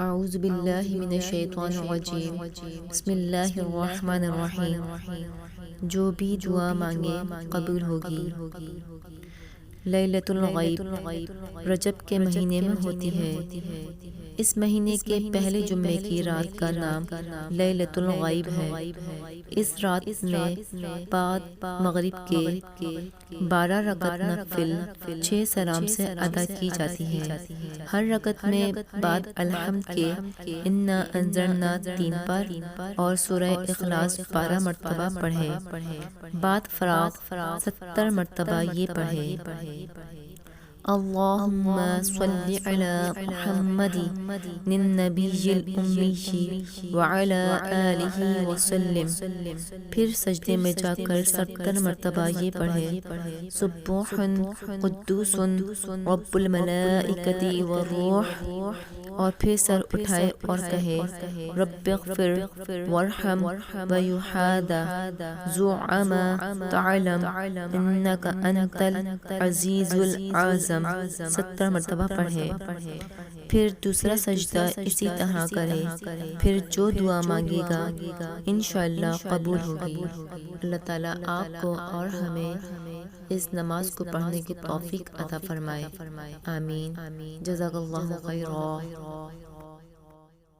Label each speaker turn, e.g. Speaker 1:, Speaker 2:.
Speaker 1: اعوذ باللہ من الشیطان الرجیم بسم اللہ الرحمن الرحیم۔ جو بھی دعا مانگے قبول ہوگی۔ لیلۃ الغیب رجب کے مہینے میں ہوتی ہے۔ اس مہینے کے پہلے جمعے کی رات کا نام لیلۃ الغیب ہے۔ اس رات میں بعد مغرب کے 12 رکعت نفل 6 سلام سے ادا کی جاتی ہے۔ ہر رکعت میں بعد الحمد کے انا انزلنا 3 پر اور سورہ اخلاص 12 مرتبہ پڑھیں۔ بعد فراغ 70 مرتبہ یہ پڑھیں۔ اللہم صلی علی محمد النبی الامی وعلی آلہ وسلم۔ پھر سجدے میں جا کر 70 مرتبہ یہ پڑھیں۔ سبوح قدوس رب الملائکۃ والروح، اور پھر سر اٹھائے اور کہے رب اغفر وارحم ویحاد زعما تعلم انک انت العزیز العظیم 70 مرتبہ پڑھیں۔ پھر دوسرا سجدہ اسی طرح کرے۔ پھر جو دعا مانگے گا انشاءاللہ قبول ہوگی۔ اللہ تعالیٰ آپ کو اور ہمیں اس نماز کو پڑھنے کی توفیق عطا فرمائے۔ آمین۔ جزاک اللہ خیرا۔